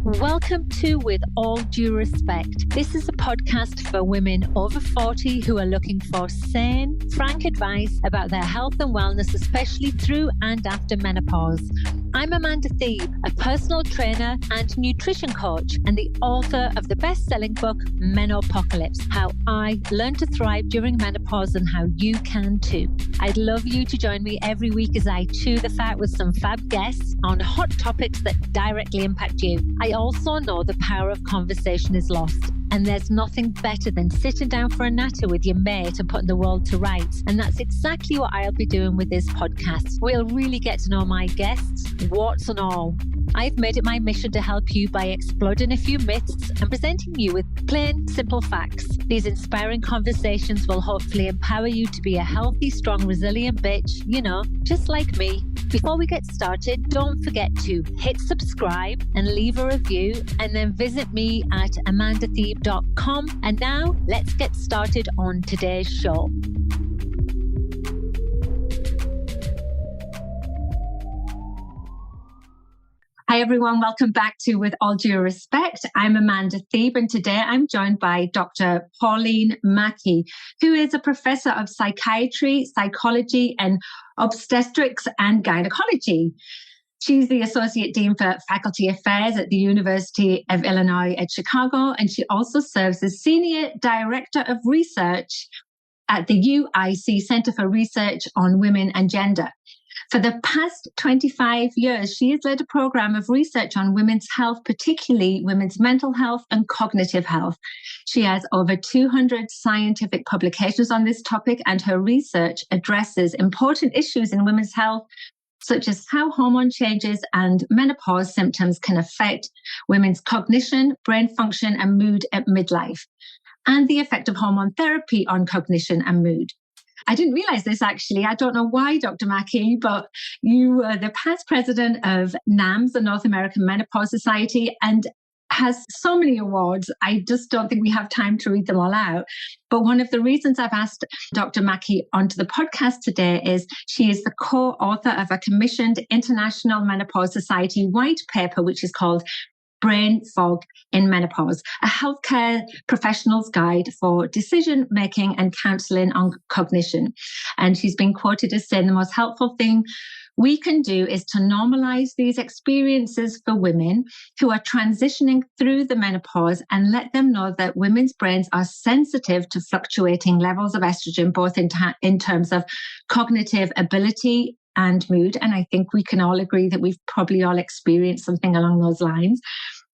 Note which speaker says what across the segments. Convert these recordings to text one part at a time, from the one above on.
Speaker 1: Welcome to With All Due Respect. This is a podcast for women over 40 who are looking for sane, frank advice about their health and wellness, especially through and after menopause. I'm Amanda Thebe, a personal trainer and nutrition coach, and the author of the best-selling book, Menopausal: How I Learned to Thrive During Menopause and How You Can Too. I'd love you to join me every week as I chew the fat with some fab guests on hot topics that directly impact you. I also know the power of conversation is lost, and there's nothing better than sitting down for a natter with your mate and putting the world to rights. And that's exactly what I'll be doing with this podcast. We'll really get to know my guests, warts and all. I've made it my mission to help you by exploding a few myths and presenting you with plain, simple facts. These inspiring conversations will hopefully empower you to be a healthy, strong, resilient bitch, just like me. Before we get started, don't forget to hit subscribe and leave a review, and then visit me at amandathebe.com. And now let's get started on today's show. Hi everyone, welcome back to With All Due Respect. I'm Amanda Thebe, and today I'm joined by Dr. Pauline Maki, who is a professor of psychiatry, psychology, and obstetrics and gynecology. She's the Associate Dean for Faculty Affairs at the University of Illinois at Chicago, and she also serves as Senior Director of Research at the UIC Center for Research on Women and Gender. For the past 25 years, she has led a program of research on women's health, particularly women's mental health and cognitive health. She has over 200 scientific publications on this topic, and her research addresses important issues in women's health, such as how hormone changes and menopause symptoms can affect women's cognition, brain function, and mood at midlife, and the effect of hormone therapy on cognition and mood. I didn't realize this, actually. I don't know why, Dr. Maki, but you were the past president of NAMS, the North American Menopause Society, and has so many awards. I just don't think we have time to read them all out. But one of the reasons I've asked Dr. Maki onto the podcast today is she is the co-author of a commissioned International Menopause Society White Paper, which is called Brain Fog in Menopause, a healthcare professional's guide for decision-making and counseling on cognition. And she's been quoted as saying the most helpful thing we can do is to normalize these experiences for women who are transitioning through the menopause and let them know that women's brains are sensitive to fluctuating levels of estrogen, both in terms of cognitive ability and mood. And I think we can all agree that we've probably all experienced something along those lines.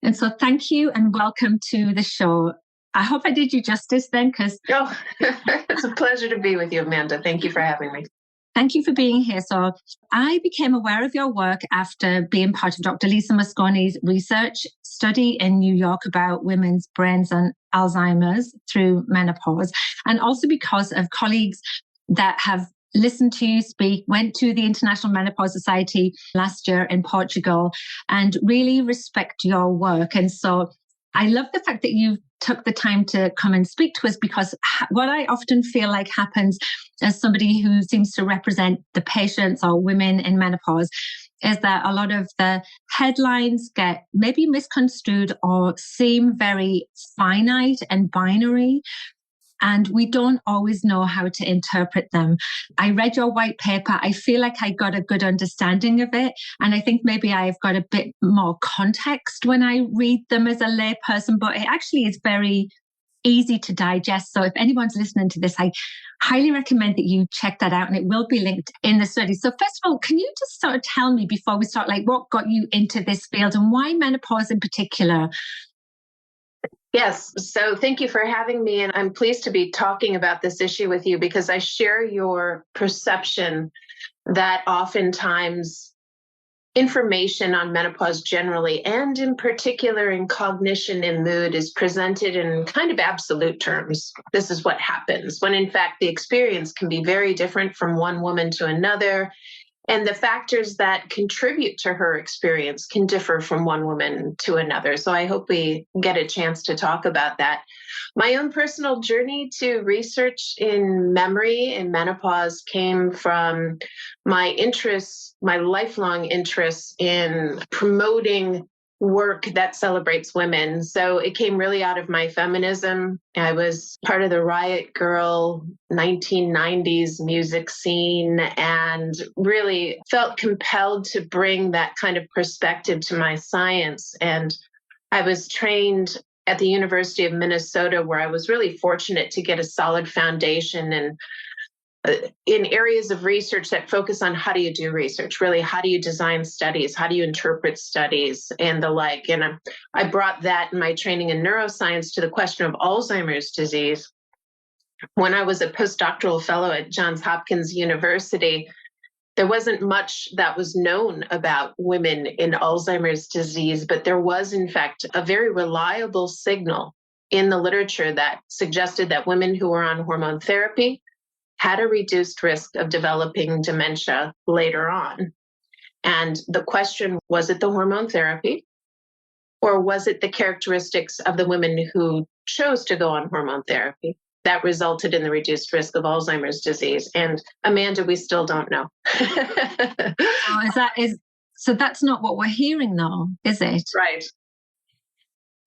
Speaker 1: And so thank you and welcome to the show. I hope I did you justice then, because
Speaker 2: it's a pleasure to be with you, Amanda. Thank you for having me.
Speaker 1: Thank you for being here. So I became aware of your work after being part of Dr. Lisa Mosconi's research study in New York about women's brains and Alzheimer's through menopause, and also because of colleagues that have listened to you speak, went to the International Menopause Society last year in Portugal, and really respect your work. And so I love the fact that you took the time to come and speak to us, because what I often feel like happens as somebody who seems to represent the patients or women in menopause is that a lot of the headlines get maybe misconstrued or seem very finite and binary, and we don't always know how to interpret them. I read your white paper. I feel like I got a good understanding of it. And I think maybe I've got a bit more context when I read them as a lay person, but it actually is very easy to digest. So if anyone's listening to this, I highly recommend that you check that out, and it will be linked in the study. So first of all, can you just sort of tell me before we start, like, what got you into this field and why menopause in particular?
Speaker 2: Yes. So thank you for having me. And I'm pleased to be talking about this issue with you, because I share your perception that oftentimes information on menopause generally, and in particular in cognition and mood, is presented in kind of absolute terms. This is what happens, when in fact the experience can be very different from one woman to another. And the factors that contribute to her experience can differ from one woman to another. So I hope we get a chance to talk about that. My own personal journey to research in memory and menopause came from my interests, my lifelong interests in promoting work that celebrates women. So it came really out of my feminism. I was part of the Riot Girl 1990s music scene and really felt compelled to bring that kind of perspective to my science. And I was trained at the University of Minnesota, where I was really fortunate to get a solid foundation and in areas of research that focus on how do you do research, really, how do you design studies, how do you interpret studies, and the like. And I brought that in my training in neuroscience to the question of Alzheimer's disease. When I was a postdoctoral fellow at Johns Hopkins University, there wasn't much that was known about women in Alzheimer's disease, but there was, in fact, a very reliable signal in the literature that suggested that women who were on hormone therapy had a reduced risk of developing dementia later on. And the question, was it the hormone therapy, or was it the characteristics of the women who chose to go on hormone therapy that resulted in the reduced risk of Alzheimer's disease? And Amanda, we still don't know.
Speaker 1: So that's not what we're hearing now, is it?
Speaker 2: Right.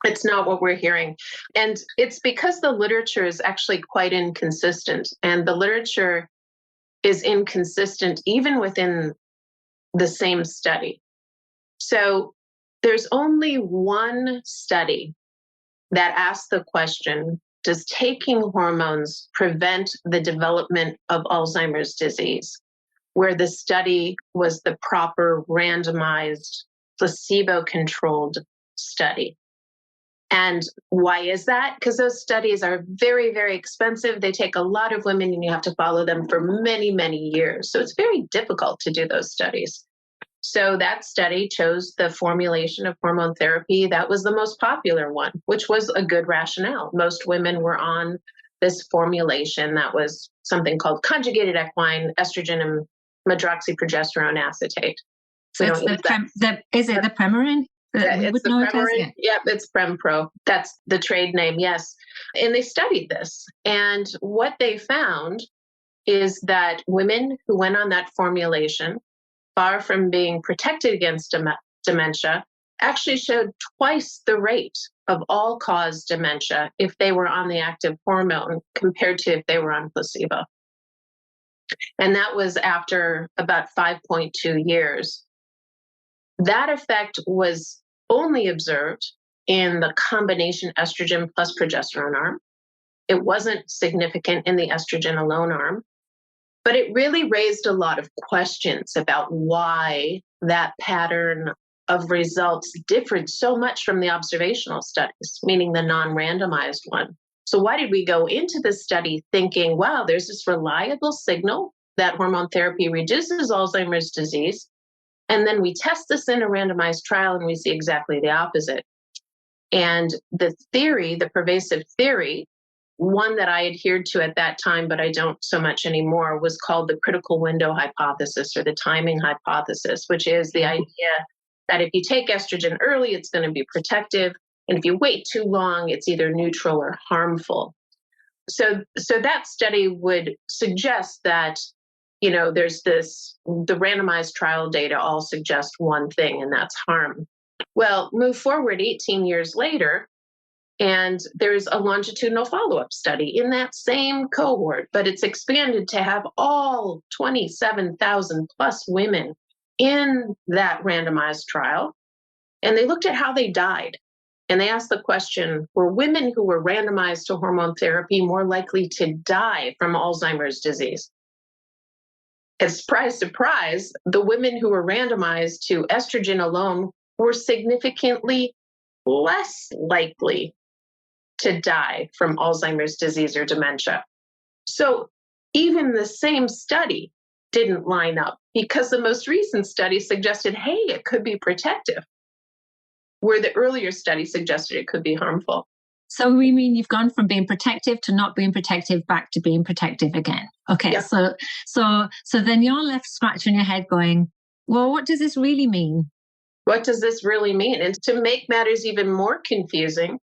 Speaker 2: It's not what we're hearing. And it's because the literature is actually quite inconsistent. And the literature is inconsistent even within the same study. So there's only one study that asks the question, does taking hormones prevent the development of Alzheimer's disease? Where the study was the proper randomized placebo-controlled study. And why is that? Because those studies are very, very expensive. They take a lot of women and you have to follow them for many, many years. So it's very difficult to do those studies. So that study chose the formulation of hormone therapy that was the most popular one, which was a good rationale. Most women were on this formulation that was something called conjugated equine estrogen and medroxyprogesterone acetate.
Speaker 1: So is it the Premarin?
Speaker 2: Yeah, it's the Premarin. Yeah, it's Prempro. That's the trade name, yes. And they studied this. And what they found is that women who went on that formulation, far from being protected against dementia, actually showed twice the rate of all-cause dementia if they were on the active hormone compared to if they were on placebo. And that was after about 5.2 years. That effect was only observed in the combination estrogen plus progesterone arm. It wasn't significant in the estrogen alone arm, but it really raised a lot of questions about why that pattern of results differed so much from the observational studies, meaning the non-randomized one. So why did we go into this study thinking, wow, there's this reliable signal that hormone therapy reduces Alzheimer's disease? And then we test this in a randomized trial and we see exactly the opposite. And the theory, the pervasive theory, one that I adhered to at that time, but I don't so much anymore, was called the critical window hypothesis or the timing hypothesis, which is the idea that if you take estrogen early, it's going to be protective. And if you wait too long, it's either neutral or harmful. So that study would suggest that there's the randomized trial data all suggest one thing, and that's harm. Well, move forward 18 years later, and there's a longitudinal follow-up study in that same cohort, but it's expanded to have all 27,000 plus women in that randomized trial. And they looked at how they died. And they asked the question, were women who were randomized to hormone therapy more likely to die from Alzheimer's disease? And surprise, surprise, the women who were randomized to estrogen alone were significantly less likely to die from Alzheimer's disease or dementia. So even the same study didn't line up because the most recent study suggested, hey, it could be protective, where the earlier study suggested it could be harmful.
Speaker 1: So we mean you've gone from being protective to not being protective back to being protective again. Okay, yeah. So then you're left scratching your head going, well, what does this really mean?
Speaker 2: What does this really mean? And to make matters even more confusing,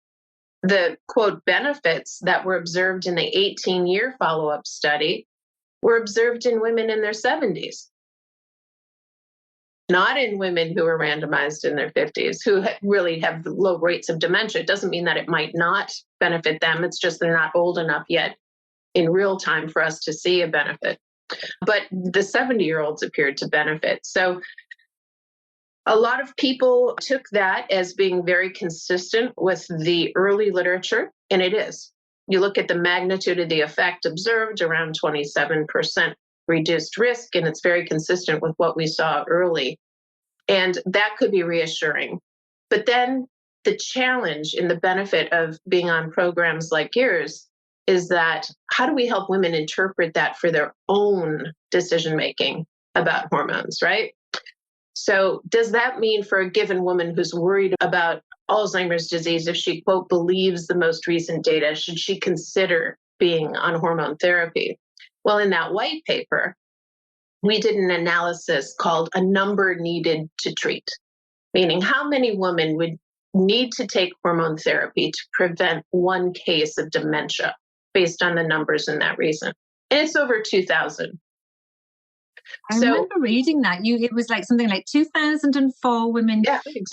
Speaker 2: the quote benefits that were observed in the 18-year follow-up study were observed in women in their 70s. not in women who are randomized in their 50s, who really have low rates of dementia. It doesn't mean that it might not benefit them. It's just they're not old enough yet in real time for us to see a benefit. But the 70-year-olds appeared to benefit. So a lot of people took that as being very consistent with the early literature, and it is. You look at the magnitude of the effect observed, around 27% reduced risk, and it's very consistent with what we saw early. And that could be reassuring. But then the challenge in the benefit of being on programs like yours is that how do we help women interpret that for their own decision making about hormones, right? So does that mean for a given woman who's worried about Alzheimer's disease, if she, quote, believes the most recent data, should she consider being on hormone therapy? Well, in that white paper, we did an analysis called a number needed to treat, meaning how many women would need to take hormone therapy to prevent one case of dementia based on the numbers in that reason. And it's over 2,000.
Speaker 1: I remember reading that. It was like something like 2004 women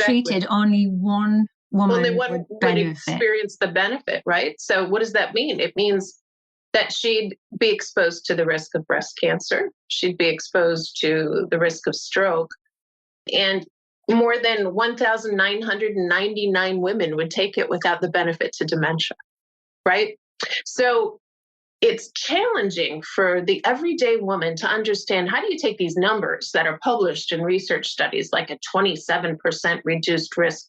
Speaker 1: treated, only one woman would
Speaker 2: experience the benefit, right? So what does that mean? It means that she'd be exposed to the risk of breast cancer. She'd be exposed to the risk of stroke. And more than 1,999 women would take it without the benefit to dementia, right? So it's challenging for the everyday woman to understand, how do you take these numbers that are published in research studies, like a 27% reduced risk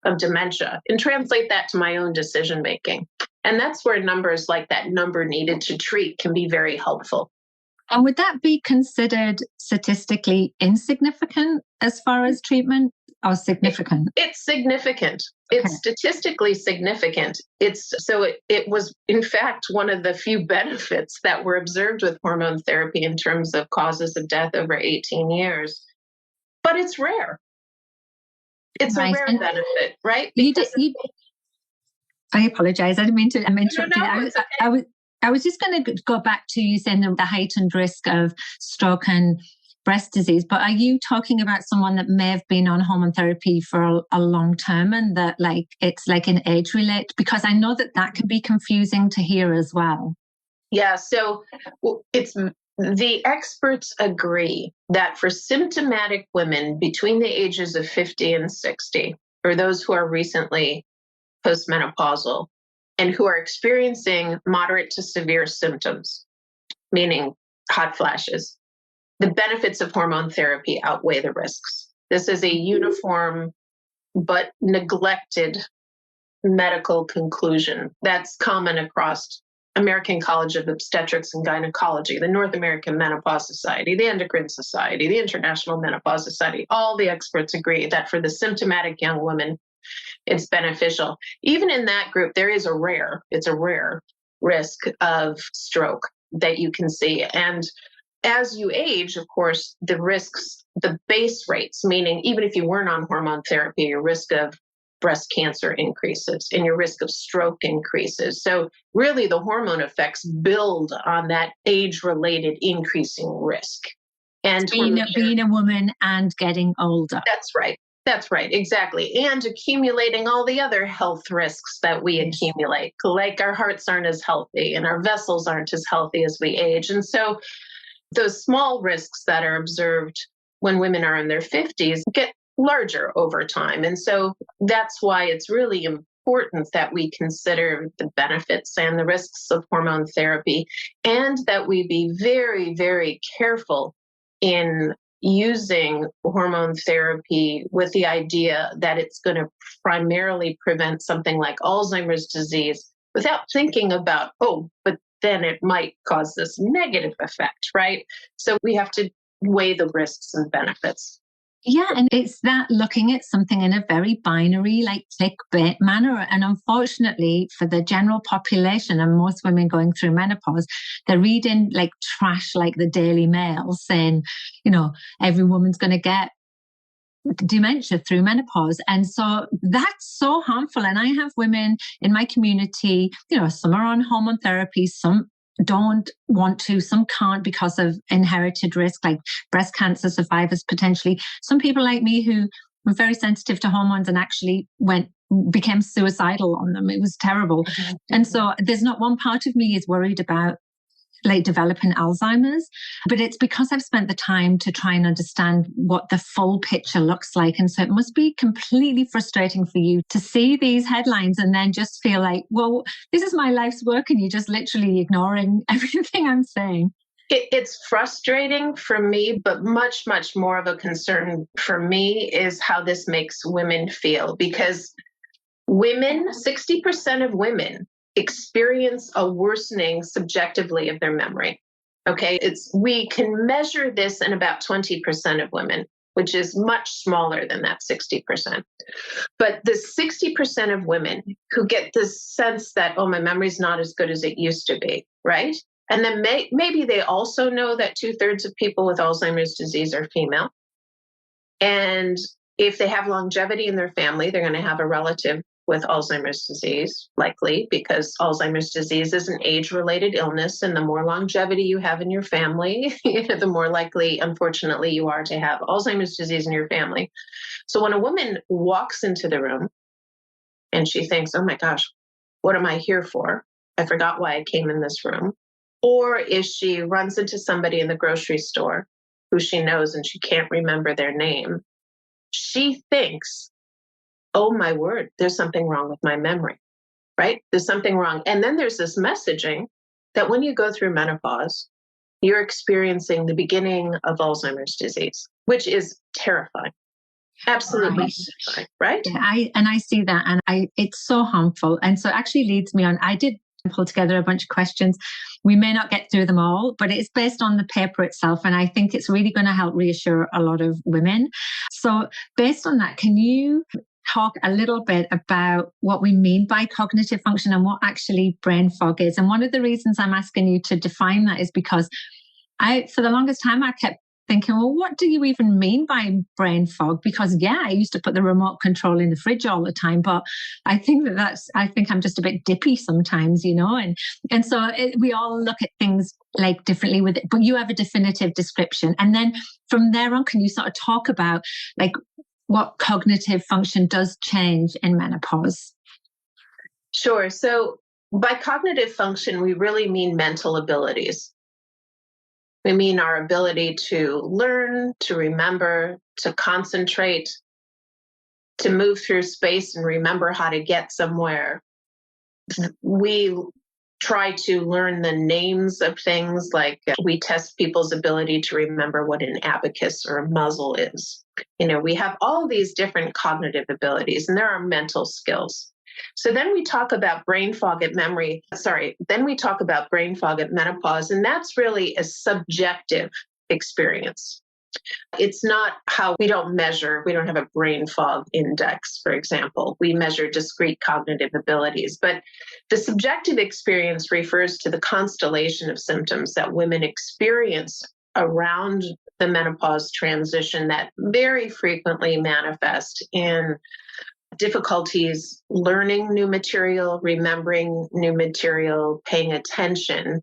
Speaker 2: of dementia, and translate that to my own decision making? And that's where numbers like that number needed to treat can be very helpful.
Speaker 1: And would that be considered statistically insignificant as far as treatment, or significant?
Speaker 2: It's significant. Okay. It's statistically significant. It was, in fact, one of the few benefits that were observed with hormone therapy in terms of causes of death over 18 years. But it's rare. It's a rare benefit, right?
Speaker 1: I apologize. I didn't mean to interrupt you.
Speaker 2: It's okay.
Speaker 1: I was just going to go back to you saying the heightened risk of stroke and breast disease, but are you talking about someone that may have been on hormone therapy for a long time, and that it's like an age related? Because I know that can be confusing to hear as well.
Speaker 2: Yeah, so the experts agree that for symptomatic women between the ages of 50 and 60, or those who are recently postmenopausal and who are experiencing moderate to severe symptoms, meaning hot flashes, the benefits of hormone therapy outweigh the risks. This is a uniform but neglected medical conclusion that's common across American College of Obstetrics and Gynecology, the North American Menopause Society, the Endocrine Society, the International Menopause Society. All the experts agree that for the symptomatic young woman, it's beneficial. Even in that group, it's a rare risk of stroke that you can see. And as you age, of course, the risks, the base rates, meaning even if you weren't on hormone therapy, your risk of breast cancer increases and your risk of stroke increases. So really the hormone effects build on that age-related increasing risk. And
Speaker 1: being a woman and getting older.
Speaker 2: That's right, exactly. And accumulating all the other health risks that we accumulate, like our hearts aren't as healthy and our vessels aren't as healthy as we age. And so those small risks that are observed when women are in their 50s get larger over time. And so that's why it's really important that we consider the benefits and the risks of hormone therapy, and that we be very, very careful in using hormone therapy with the idea that it's going to primarily prevent something like Alzheimer's disease, without thinking about, but then it might cause this negative effect, right? So we have to weigh the risks and benefits.
Speaker 1: Yeah, and it's that looking at something in a very binary, like clickbait manner. And unfortunately, for the general population and most women going through menopause, they're reading like trash, like the Daily Mail, saying, every woman's going to get dementia through menopause. And so that's so harmful. And I have women in my community, some are on hormone therapy, some don't want to, some can't because of inherited risk, like breast cancer survivors potentially. Some people like me who were very sensitive to hormones and actually became suicidal on them. It was terrible. Mm-hmm. And so there's not one part of me is worried about like developing Alzheimer's, but it's because I've spent the time to try and understand what the full picture looks like. And so it must be completely frustrating for you to see these headlines and then just feel like, well, this is my life's work and you're just literally ignoring everything I'm saying.
Speaker 2: It's frustrating for me, but much, much more of a concern for me is how this makes women feel, because 60% of women experience a worsening subjectively of their memory. Okay. We can measure this in about 20% of women, which is much smaller than that 60%. But the 60% of women who get this sense that, oh, my memory's not as good as it used to be, right? And then maybe they also know that 2/3 of people with Alzheimer's disease are female. And if they have longevity in their family, they're going to have a relative with Alzheimer's disease, likely, because Alzheimer's disease is an age-related illness. And the more longevity you have in your family, the more likely, unfortunately, you are to have Alzheimer's disease in your family. So when a woman walks into the room and she thinks, oh my gosh, what am I here for? I forgot why I came in this room. Or if she runs into somebody in the grocery store who she knows and she can't remember their name, she thinks, oh my word, there's something wrong with my memory, right? There's something wrong. And then there's this messaging that when you go through menopause, you're experiencing the beginning of Alzheimer's disease, which is terrifying. Absolutely terrifying, right?
Speaker 1: I see that, and it's so harmful. And so it actually leads me on. I did pull together a bunch of questions. We may not get through them all, but it's based on the paper itself. And I think it's really going to help reassure a lot of women. So based on that, can you talk a little bit about what we mean by cognitive function and what actually brain fog is? And one of the reasons I'm asking you to define that is because for the longest time, I kept thinking, well, what do you even mean by brain fog? Because I used to put the remote control in the fridge all the time, but I think I think I'm just a bit dippy sometimes, and so we all look at things like differently with it, but you have a definitive description. And then from there on, can you sort of talk about like what cognitive function does change in menopause?
Speaker 2: Sure. So by cognitive function, we really mean mental abilities. We mean our ability to learn, to remember, to concentrate, to move through space and remember how to get somewhere. We try to learn the names of things, like we test people's ability to remember what an abacus or a muzzle is. We have all these different cognitive abilities, and there are mental skills. So then we talk about brain fog at then we talk about brain fog at menopause, and that's really a subjective experience. It's not how we don't have a brain fog index, for example. We measure discrete cognitive abilities, but the subjective experience refers to the constellation of symptoms that women experience around the menopause transition that very frequently manifest in difficulties learning new material, remembering new material, paying attention.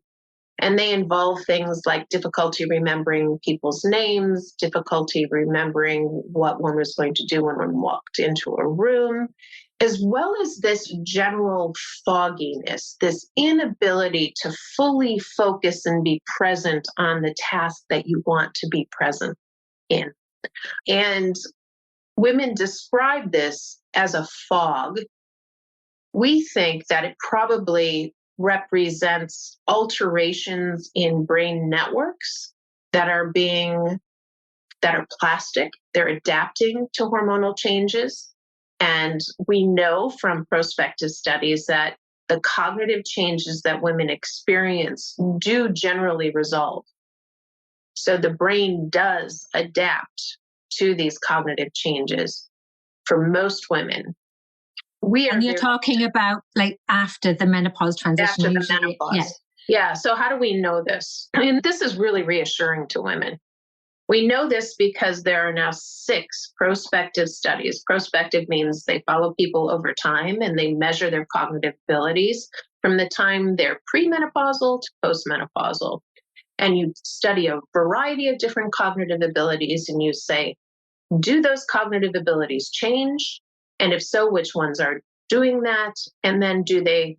Speaker 2: And they involve things like difficulty remembering people's names, difficulty remembering what one was going to do when one walked into a room, as well as this general fogginess, this inability to fully focus and be present on the task that you want to be present in. And women describe this as a fog. We think that it probably represents alterations in brain networks that are plastic. They're adapting to hormonal changes. And we know from prospective studies that the cognitive changes that women experience do generally resolve. So the brain does adapt to these cognitive changes for most women.
Speaker 1: And you're talking about like after the menopause transition.
Speaker 2: After the menopause. Yeah. So how do we know this? I mean, this is really reassuring to women. We know this because there are now 6 prospective studies. Prospective means they follow people over time and they measure their cognitive abilities from the time they're premenopausal to postmenopausal. And you study a variety of different cognitive abilities and you say, do those cognitive abilities change? And if so, which ones are doing that? And then do they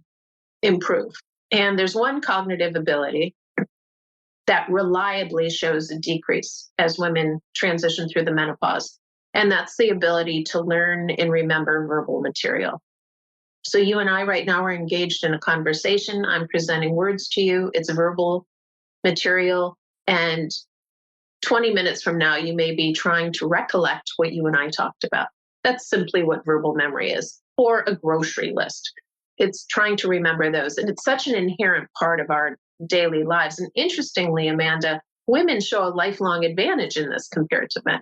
Speaker 2: improve? And there's one cognitive ability that reliably shows a decrease as women transition through the menopause. And that's the ability to learn and remember verbal material. So you and I right now are engaged in a conversation. I'm presenting words to you. It's verbal material. And 20 minutes from now, you may be trying to recollect what you and I talked about. That's simply what verbal memory is, or a grocery list. It's trying to remember those. And it's such an inherent part of our daily lives. And interestingly, Amanda, women show a lifelong advantage in this compared to men.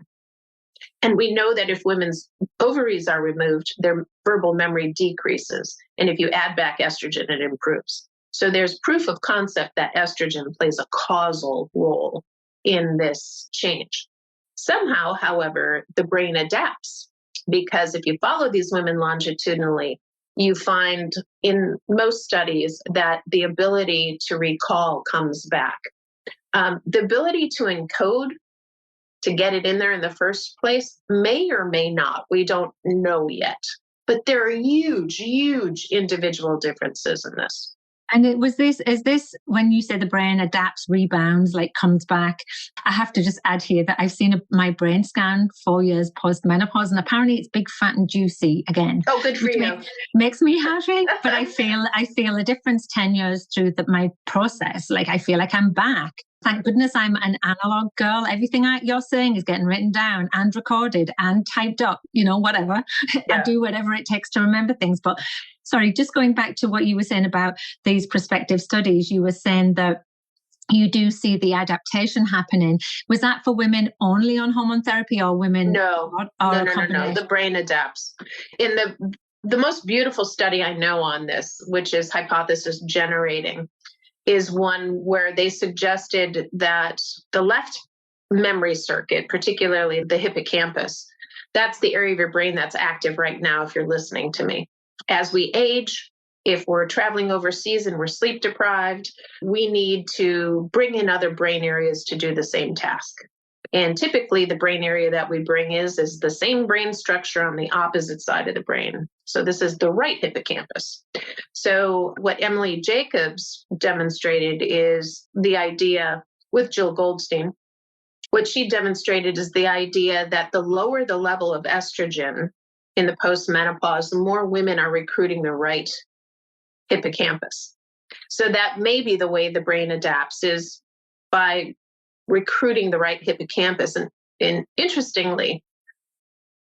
Speaker 2: And we know that if women's ovaries are removed, their verbal memory decreases. And if you add back estrogen, it improves. So there's proof of concept that estrogen plays a causal role in this change. Somehow, however, the brain adapts, because if you follow these women longitudinally, you find in most studies that the ability to recall comes back. The ability to encode, to get it in there in the first place, may or may not. We don't know yet. But there are huge, huge individual differences in this.
Speaker 1: And is this when you say the brain adapts, rebounds, like comes back? I have to just add here that I've seen my brain scan 4 years post-menopause, and apparently it's big, fat, and juicy again.
Speaker 2: Oh, good for you.
Speaker 1: Makes me happy, but I feel a difference 10 years through my process. Like I feel like I'm back. Thank goodness I'm an analog girl. Everything you're saying is getting written down and recorded and typed up, whatever. Yeah. I do whatever it takes to remember things. But sorry, just going back to what you were saying about these prospective studies, you were saying that you do see the adaptation happening. Was that for women only on hormone therapy or women?
Speaker 2: No. The brain adapts. In the most beautiful study I know on this, which is hypothesis generating, is one where they suggested that the left memory circuit, particularly the hippocampus, that's the area of your brain that's active right now if you're listening to me. As we age, if we're traveling overseas and we're sleep deprived, we need to bring in other brain areas to do the same task. And typically the brain area that we bring is the same brain structure on the opposite side of the brain. So this is the right hippocampus. So what Emily Jacobs demonstrated is the idea with Jill Goldstein. What she demonstrated is the idea that the lower the level of estrogen in the postmenopause, the more women are recruiting the right hippocampus. So that may be the way the brain adapts, is by recruiting the right hippocampus. And interestingly,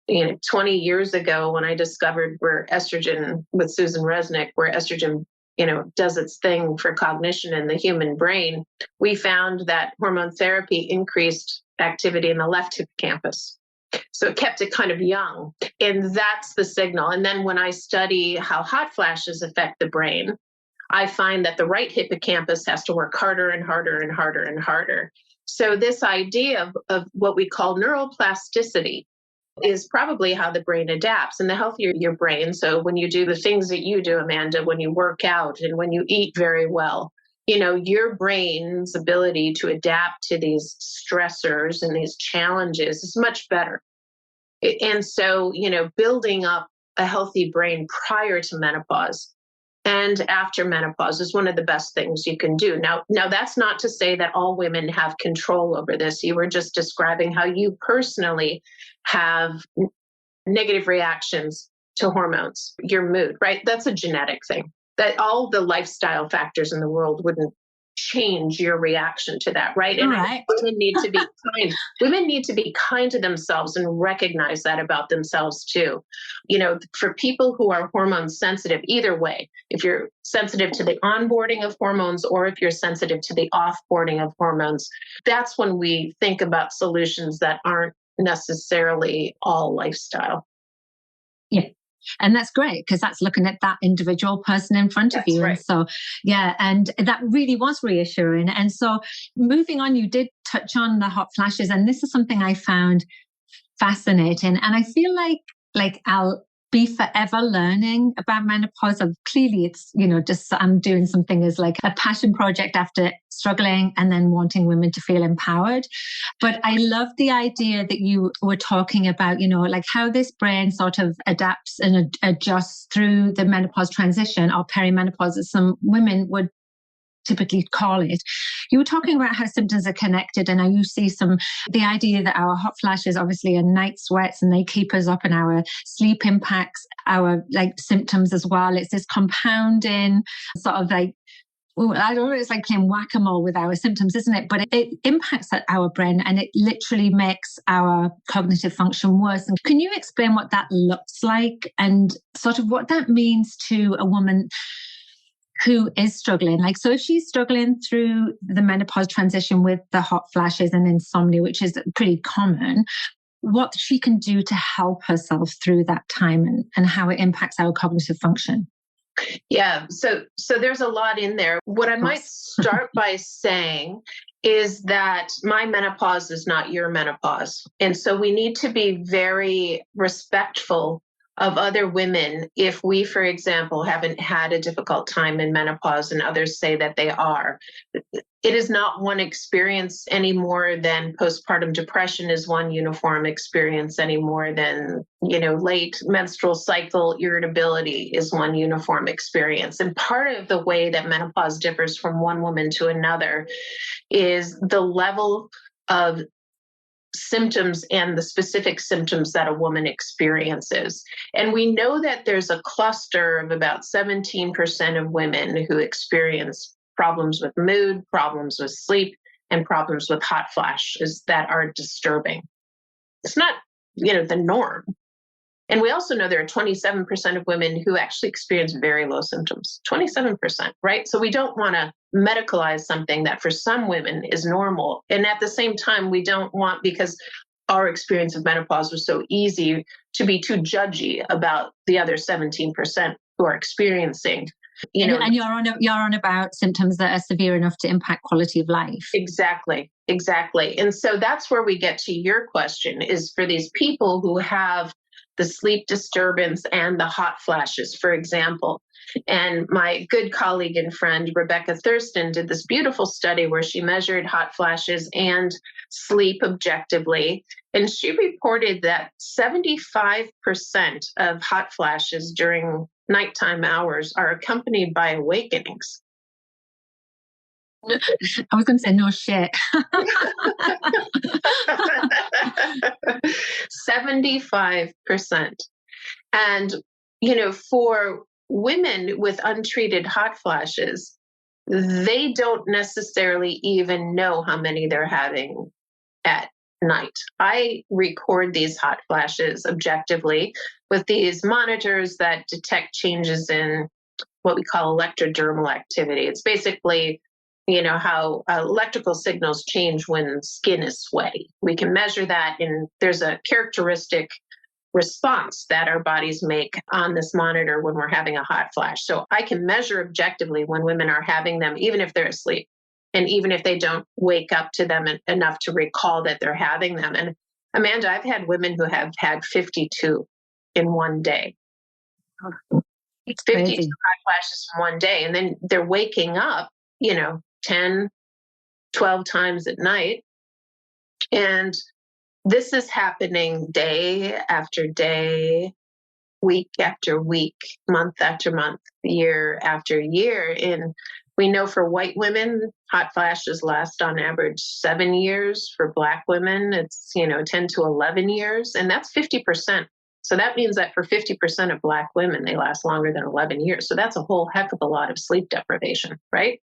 Speaker 2: 20 years ago when I discovered where estrogen, with Susan Resnick, where estrogen, does its thing for cognition in the human brain, we found that hormone therapy increased activity in the left hippocampus. So it kept it kind of young. And that's the signal. And then when I study how hot flashes affect the brain, I find that the right hippocampus has to work harder and harder and harder and harder. So this idea of what we call neuroplasticity is probably how the brain adapts. And the healthier your brain, so when you do the things that you do, Amanda, when you work out and when you eat very well, your brain's ability to adapt to these stressors and these challenges is much better. And so, building up a healthy brain prior to menopause and after menopause is one of the best things you can do. Now that's not to say that all women have control over this. You were just describing how you personally have negative reactions to hormones, your mood, right? That's a genetic thing. That all the lifestyle factors in the world wouldn't change your reaction to that, right? And
Speaker 1: right.
Speaker 2: Women need to be kind. Women need to be kind to themselves and recognize that about themselves too. For people who are hormone sensitive, either way, if you're sensitive to the onboarding of hormones or if you're sensitive to the offboarding of hormones, that's when we think about solutions that aren't necessarily all lifestyle.
Speaker 1: Yeah. And that's great because that's looking at that individual person in front of you.
Speaker 2: Right.
Speaker 1: And so, and that really was reassuring. And so moving on, you did touch on the hot flashes. And this is something I found fascinating. And I feel like be forever learning about menopause. And clearly it's, just I'm doing something as like a passion project after struggling and then wanting women to feel empowered. But I love the idea that you were talking about, like how this brain sort of adapts and adjusts through the menopause transition or perimenopause, as some women would typically call it. You were talking about how symptoms are connected, and you see the idea that our hot flashes obviously are night sweats and they keep us up, and our sleep impacts our symptoms as well. It's this compounding sort of I don't know, it's like playing whack-a-mole with our symptoms, isn't it? But it impacts our brain and it literally makes our cognitive function worse. And can you explain what that looks like and sort of what that means to a woman who is struggling? So if she's struggling through the menopause transition with the hot flashes and insomnia, which is pretty common, what she can do to help herself through that time and how it impacts our cognitive function.
Speaker 2: Yeah. So there's a lot in there. What I might start by saying is that my menopause is not your menopause. And so we need to be very respectful of other women if we, for example, haven't had a difficult time in menopause and others say that they are. It is not one experience any more than postpartum depression is one uniform experience, any more than, late menstrual cycle irritability is one uniform experience. And part of the way that menopause differs from one woman to another is the level of symptoms and the specific symptoms that a woman experiences. And we know that there's a cluster of about 17% of women who experience problems with mood, problems with sleep, and problems with hot flashes that are disturbing. It's not, the norm. And we also know there are 27% of women who actually experience very low symptoms, 27%, right? So we don't want to medicalize something that for some women is normal. And at the same time, we don't want, because our experience of menopause was so easy, to be too judgy about the other 17% who are experiencing.
Speaker 1: And you're on about symptoms that are severe enough to impact quality of life.
Speaker 2: Exactly. And so that's where we get to your question, is for these people who have the sleep disturbance and the hot flashes, for example. And my good colleague and friend, Rebecca Thurston, did this beautiful study where she measured hot flashes and sleep objectively. And she reported that 75% of hot flashes during nighttime hours are accompanied by awakenings.
Speaker 1: I was going to say no shit.
Speaker 2: 75%. And, for women with untreated hot flashes, they don't necessarily even know how many they're having at night. I record these hot flashes objectively with these monitors that detect changes in what we call electrodermal activity. It's basically how electrical signals change when skin is sweaty. We can measure that, and there's a characteristic response that our bodies make on this monitor when we're having a hot flash. So I can measure objectively when women are having them, even if they're asleep, and even if they don't wake up to them enough to recall that they're having them. And Amanda, I've had women who have had 52 in one day.
Speaker 1: It's
Speaker 2: 52
Speaker 1: crazy.
Speaker 2: hot flashes in one day. And then they're waking up, 10, 12 times at night. And this is happening day after day, week after week, month after month, year after year. And we know for white women, hot flashes last on average 7 years. For Black women, it's, 10 to 11 years. And that's 50%. So that means that for 50% of Black women, they last longer than 11 years. So that's a whole heck of a lot of sleep deprivation, right?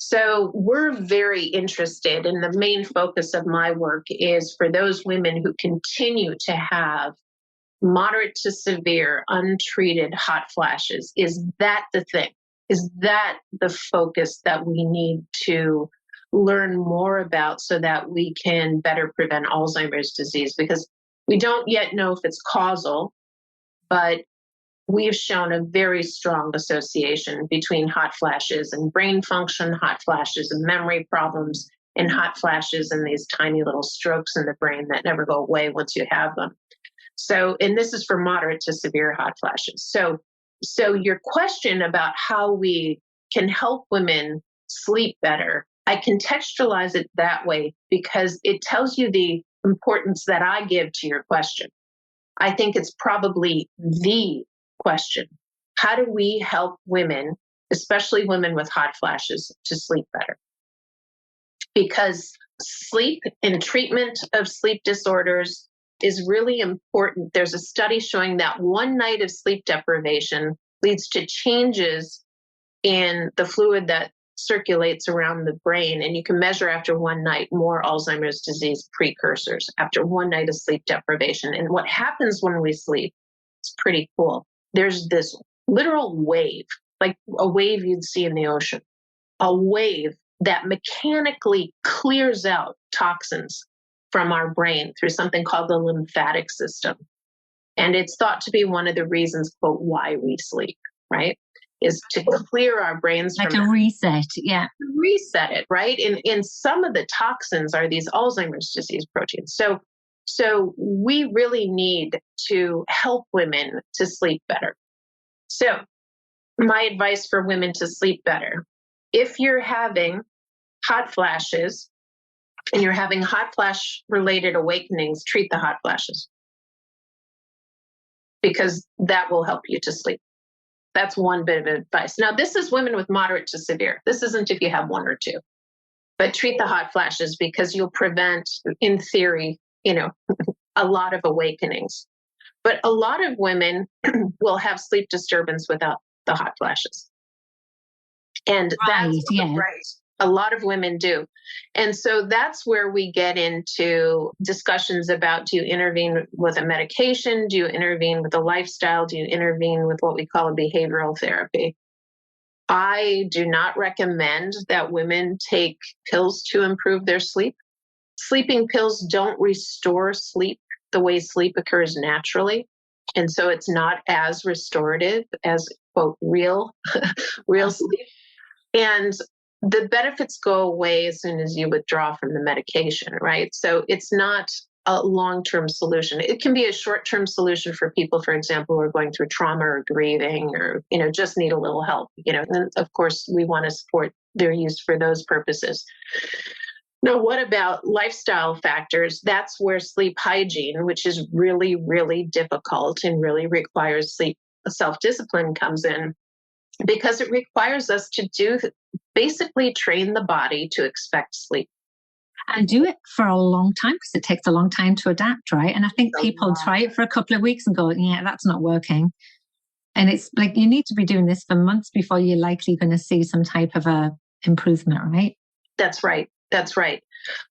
Speaker 2: So we're very interested, and the main focus of my work is for those women who continue to have moderate to severe untreated hot flashes. Is that the thing? Is that the focus that we need to learn more about so that we can better prevent Alzheimer's disease? Because we don't yet know if it's causal, but we've shown a very strong association between hot flashes and brain function, hot flashes and memory problems, and hot flashes and these tiny little strokes in the brain that never go away once you have them. So, and this is for moderate to severe hot flashes. So your question about how we can help women sleep better, I contextualize it that way because it tells you the importance that I give to your question. I think it's probably the question. How do we help women, especially women with hot flashes, to sleep better? Because sleep and treatment of sleep disorders is really important. There's a study showing that one night of sleep deprivation leads to changes in the fluid that circulates around the brain. And you can measure after one night more Alzheimer's disease precursors after one night of sleep deprivation. And what happens when we sleep is pretty cool. There's this literal wave, like a wave you'd see in the ocean, a wave that mechanically clears out toxins from our brain through something called the lymphatic system. And it's thought to be one of the reasons, quote, why we sleep, right? Is to clear our brains
Speaker 1: like
Speaker 2: from
Speaker 1: a reset. Yeah.
Speaker 2: Reset it, right? In some of the toxins are these Alzheimer's disease proteins. So we really need to help women to sleep better. So my advice for women to sleep better, if you're having hot flashes and you're having hot flash related awakenings, treat the hot flashes because that will help you to sleep. That's one bit of advice. Now, this is women with moderate to severe. This isn't if you have one or two, but treat the hot flashes because you'll prevent, in theory, a lot of awakenings. But a lot of women will have sleep disturbance without the hot flashes. And that's right. A lot of women do. And so that's where we get into discussions about, do you intervene with a medication? Do you intervene with a lifestyle? Do you intervene with what we call a behavioral therapy? I do not recommend that women take pills to improve their sleep. Sleeping pills don't restore sleep the way sleep occurs naturally. And so it's not as restorative as, quote, real sleep. And the benefits go away as soon as you withdraw from the medication, right? So it's not a long-term solution. It can be a short-term solution for people, for example, who are going through trauma or grieving or, just need a little help, and of course we want to support their use for those purposes. Now, what about lifestyle factors? That's where sleep hygiene, which is really, really difficult and really requires sleep self-discipline, comes in, because it requires us to basically train the body to expect sleep.
Speaker 1: And do it for a long time because it takes a long time to adapt, right? And I think people try it for a couple of weeks and go, yeah, that's not working. And it's like you need to be doing this for months before you're likely going to see some type of a improvement, right?
Speaker 2: That's right. That's right.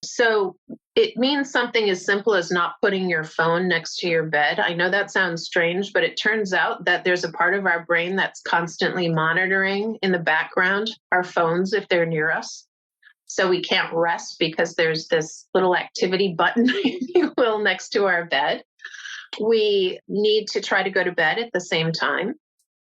Speaker 2: So it means something as simple as not putting your phone next to your bed. I know that sounds strange, but it turns out that there's a part of our brain that's constantly monitoring in the background our phones if they're near us. So we can't rest because there's this little activity button, if you will, next to our bed. We need to try to go to bed at the same time.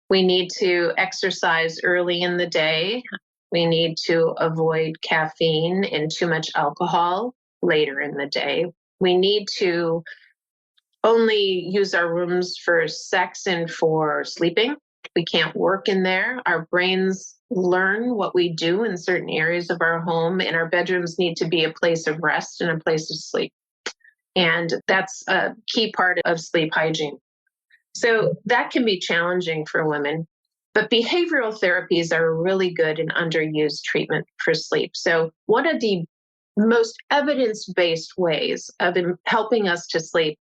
Speaker 2: We need to exercise early in the day. We need to avoid caffeine and too much alcohol later in the day. We need to only use our rooms for sex and for sleeping. We can't work in there. Our brains learn what we do in certain areas of our home, and our bedrooms need to be a place of rest and a place of sleep. And that's a key part of sleep hygiene. So that can be challenging for women. But behavioral therapies are a really good and underused treatment for sleep. So one of the most evidence-based ways of helping us to sleep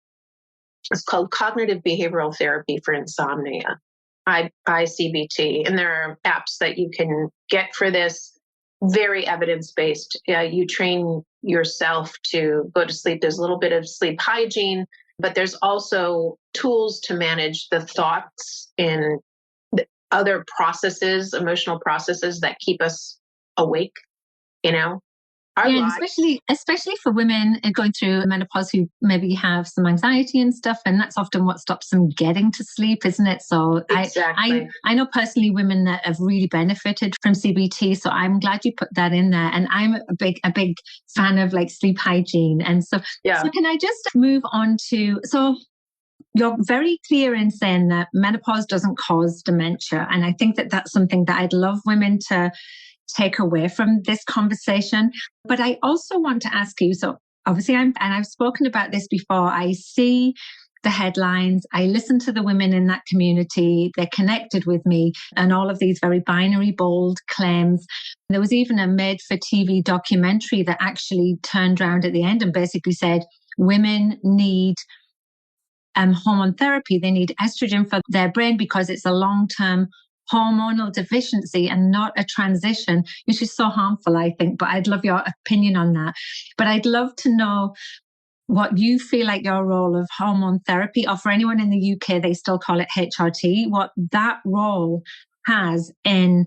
Speaker 2: is called cognitive behavioral therapy for insomnia, ICBT. And there are apps that you can get for this, very evidence-based. You train yourself to go to sleep. There's a little bit of sleep hygiene, but there's also tools to manage the thoughts and other processes, emotional processes that keep us awake,
Speaker 1: And especially for women going through menopause who maybe have some anxiety and stuff, and that's often what stops them getting to sleep, isn't it? So
Speaker 2: exactly.
Speaker 1: I know personally women that have really benefited from CBT, so I'm glad you put that in there. And I'm a big fan of like sleep hygiene, and so. Yeah. So can I just move on to you're very clear in saying that menopause doesn't cause dementia. And I think that that's something that I'd love women to take away from this conversation. But I also want to ask you, so obviously I've spoken about this before. I see the headlines. I listen to the women in that community. They're connected with me and all of these very binary, bold claims. There was even a made-for-TV documentary that actually turned around at the end and basically said, women need hormone therapy. They need estrogen for their brain because it's a long-term hormonal deficiency and not a transition, which is so harmful, I think. But I'd love your opinion on that. But I'd love to know what you feel like your role of hormone therapy, or for anyone in the UK, they still call it HRT, what that role has in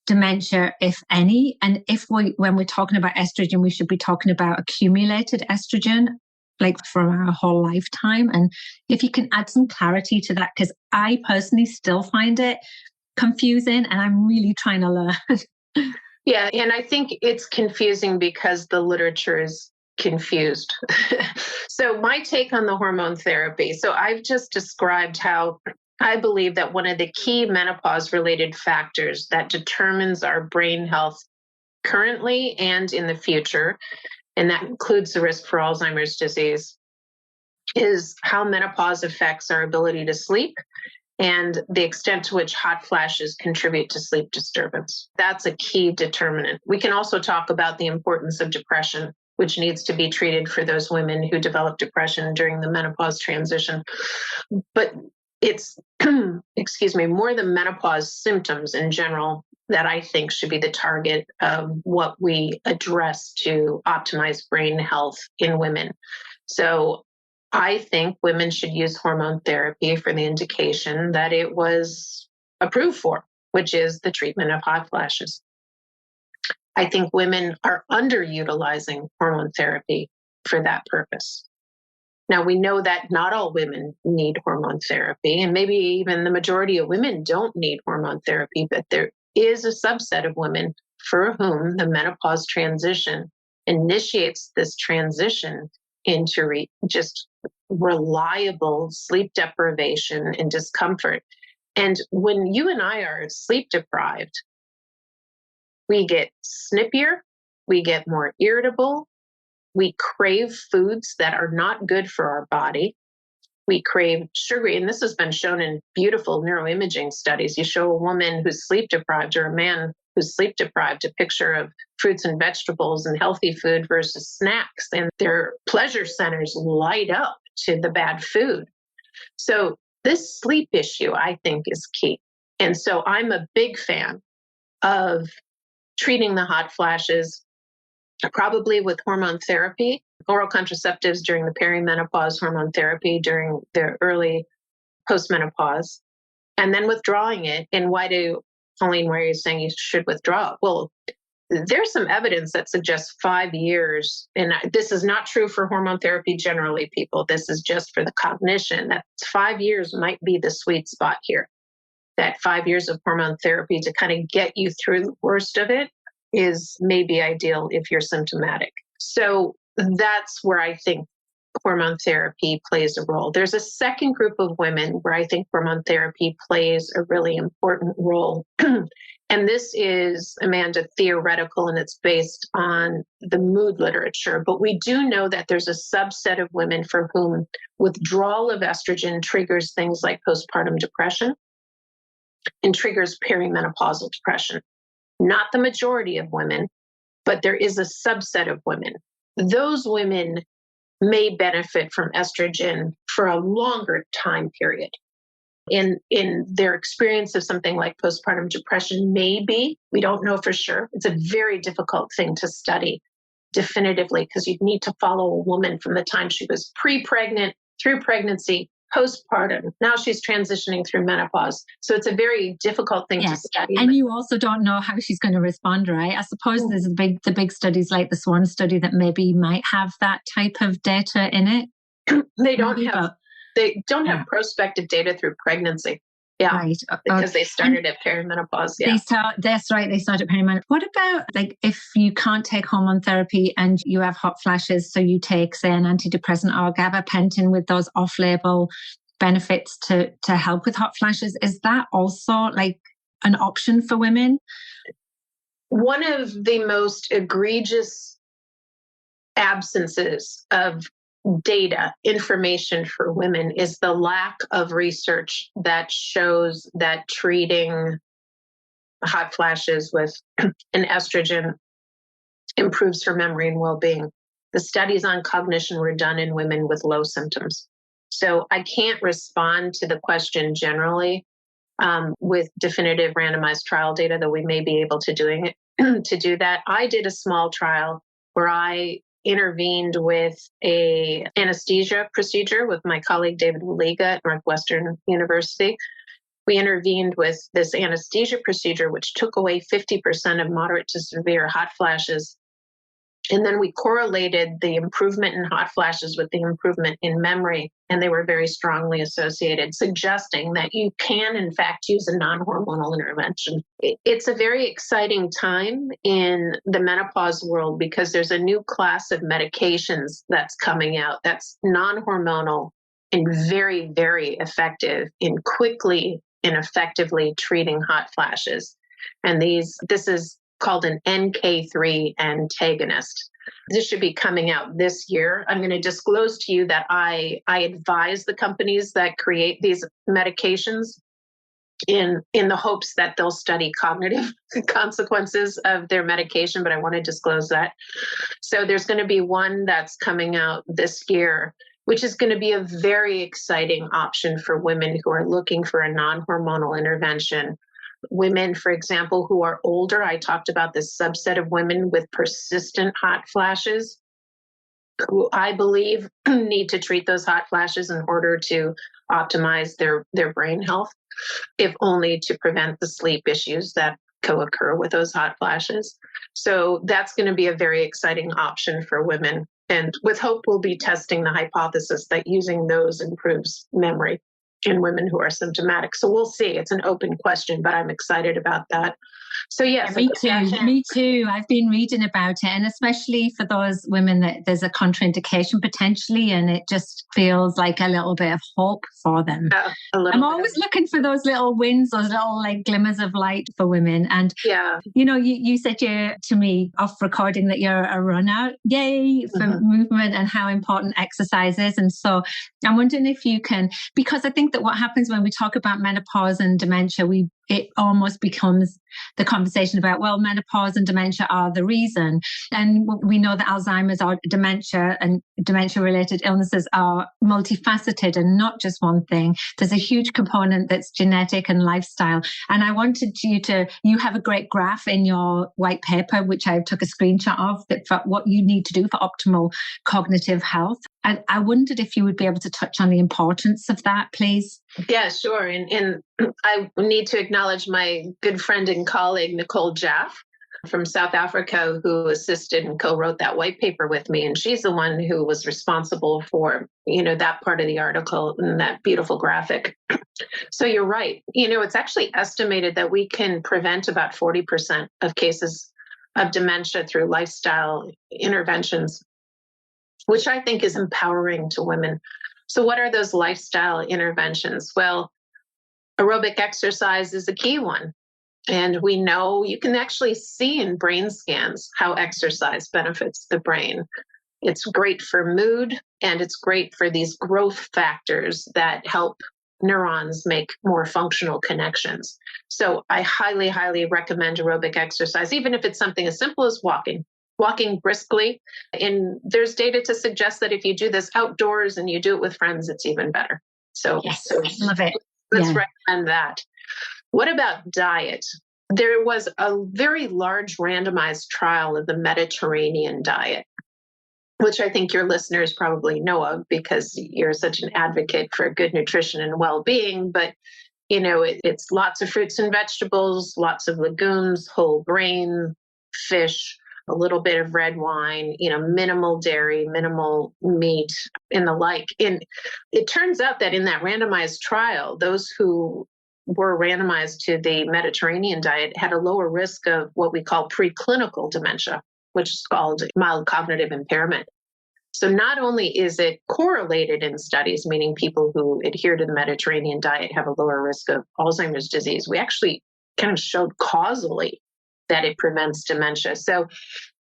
Speaker 1: dementia, if any. And when we're talking about estrogen, we should be talking about accumulated estrogen, like for our whole lifetime. And if you can add some clarity to that, because I personally still find it confusing and I'm really trying to learn.
Speaker 2: Yeah, and I think it's confusing because the literature is confused. So my take on the hormone therapy. So I've just described how I believe that one of the key menopause-related factors that determines our brain health currently and in the future, and that includes the risk for Alzheimer's disease, is how menopause affects our ability to sleep and the extent to which hot flashes contribute to sleep disturbance. That's a key determinant. We can also talk about the importance of depression, which needs to be treated for those women who develop depression during the menopause transition. But it's, more the menopause symptoms in general that I think should be the target of what we address to optimize brain health in women. So I think women should use hormone therapy for the indication that it was approved for, which is the treatment of hot flashes. I think women are underutilizing hormone therapy for that purpose. Now, we know that not all women need hormone therapy, and maybe even the majority of women don't need hormone therapy, but there is a subset of women for whom the menopause transition initiates this transition into just reliable sleep deprivation and discomfort. And when you and I are sleep deprived, we get snippier, we get more irritable, we crave foods that are not good for our body. We crave sugary, and this has been shown in beautiful neuroimaging studies. You show a woman who's sleep deprived or a man who's sleep deprived a picture of fruits and vegetables and healthy food versus snacks, and their pleasure centers light up to the bad food. So this sleep issue, I think, is key. And so I'm a big fan of treating the hot flashes, probably with hormone therapy, oral contraceptives during the perimenopause, hormone therapy during the early postmenopause, and then withdrawing it. And Pauline, why are you saying you should withdraw? Well, there's some evidence that suggests 5 years, and this is not true for hormone therapy generally, people. This is just for the cognition, that 5 years might be the sweet spot here. That 5 years of hormone therapy to kind of get you through the worst of it is maybe ideal if you're symptomatic. So that's where I think hormone therapy plays a role. There's a second group of women where I think hormone therapy plays a really important role. And this is, Amanda, theoretical, and it's based on the mood literature. But we do know that there's a subset of women for whom withdrawal of estrogen triggers things like postpartum depression and triggers perimenopausal depression. Not the majority of women, but there is a subset of women. Those women may benefit from estrogen for a longer time period. In their experience of something like postpartum depression, maybe, we don't know for sure. It's a very difficult thing to study definitively because you'd need to follow a woman from the time she was pre-pregnant, through pregnancy, postpartum. Now she's transitioning through menopause. So it's a very difficult thing to study.
Speaker 1: And you also don't know how she's going to respond, right? I suppose there's the big studies like the SWAN study that maybe might have that type of data in it.
Speaker 2: They don't have prospective data through pregnancy. Yeah.
Speaker 1: Right.
Speaker 2: Because they started at perimenopause. Yeah.
Speaker 1: That's right. They start at perimenopause. What about like if you can't take hormone therapy and you have hot flashes, so you take, say, an antidepressant or gabapentin with those off-label benefits to help with hot flashes? Is that also like an option for women?
Speaker 2: One of the most egregious absences of data, information for women is the lack of research that shows that treating hot flashes with an estrogen improves her memory and well-being. The studies on cognition were done in women with low symptoms. So I can't respond to the question generally with definitive randomized trial data, though we may be able to do that. I did a small trial where I intervened with a anesthesia procedure with my colleague David Waliga at Northwestern University. We intervened with this anesthesia procedure, which took away 50% of moderate to severe hot flashes. And then we correlated the improvement in hot flashes with the improvement in memory, and they were very strongly associated, suggesting that you can, in fact, use a non-hormonal intervention. It's a very exciting time in the menopause world because there's a new class of medications that's coming out that's non-hormonal and very, very effective in quickly and effectively treating hot flashes. And this is called an NK3 antagonist. This should be coming out this year. I'm going to disclose to you that I advise the companies that create these medications in the hopes that they'll study cognitive consequences of their medication, but I want to disclose that. So there's going to be one that's coming out this year, which is going to be a very exciting option for women who are looking for a non-hormonal intervention. Women, for example, who are older. I talked about this subset of women with persistent hot flashes, who I believe need to treat those hot flashes in order to optimize their brain health, if only to prevent the sleep issues that co-occur with those hot flashes. So that's going to be a very exciting option for women. And with hope, we'll be testing the hypothesis that using those improves memory in women who are symptomatic. So we'll see. It's an open question, but I'm excited about that. So yes,
Speaker 1: me too. I've been reading about it, and especially for those women that there's a contraindication potentially, and it just feels like a little bit of hope for them. I'm always looking for those little wins, those little like glimmers of light for women. And
Speaker 2: yeah,
Speaker 1: you said to me off recording that you're a runner. Yay for movement and how important exercise is. And so I'm wondering if you can, because I think that what happens when we talk about menopause and dementia, it almost becomes the conversation about, well, menopause and dementia are the reason. And we know that Alzheimer's or dementia and dementia-related illnesses are multifaceted and not just one thing. There's a huge component that's genetic and lifestyle. And I wanted you have a great graph in your white paper, which I took a screenshot of, that for what you need to do for optimal cognitive health. And I wondered if you would be able to touch on the importance of that, please.
Speaker 2: Yeah, sure. And I need to acknowledge my good friend and colleague, Nicole Jaff from South Africa, who assisted and co-wrote that white paper with me. And she's the one who was responsible for, that part of the article and that beautiful graphic. So you're right. It's actually estimated that we can prevent about 40% of cases of dementia through lifestyle interventions, which I think is empowering to women. So what are those lifestyle interventions? Well, aerobic exercise is a key one. And we know you can actually see in brain scans how exercise benefits the brain. It's great for mood, and it's great for these growth factors that help neurons make more functional connections. So I highly, highly recommend aerobic exercise, even if it's something as simple as walking briskly. And there's data to suggest that if you do this outdoors and you do it with friends, it's even better. So,
Speaker 1: yes, love it.
Speaker 2: Let's recommend that. What about diet? There was a very large randomized trial of the Mediterranean diet, which I think your listeners probably know of because you're such an advocate for good nutrition and well-being. But, it's lots of fruits and vegetables, lots of legumes, whole grain, fish, a little bit of red wine, minimal dairy, minimal meat, and the like. And it turns out that in that randomized trial, those who were randomized to the Mediterranean diet had a lower risk of what we call preclinical dementia, which is called mild cognitive impairment. So not only is it correlated in studies, meaning people who adhere to the Mediterranean diet have a lower risk of Alzheimer's disease, we actually kind of showed causally that it prevents dementia. So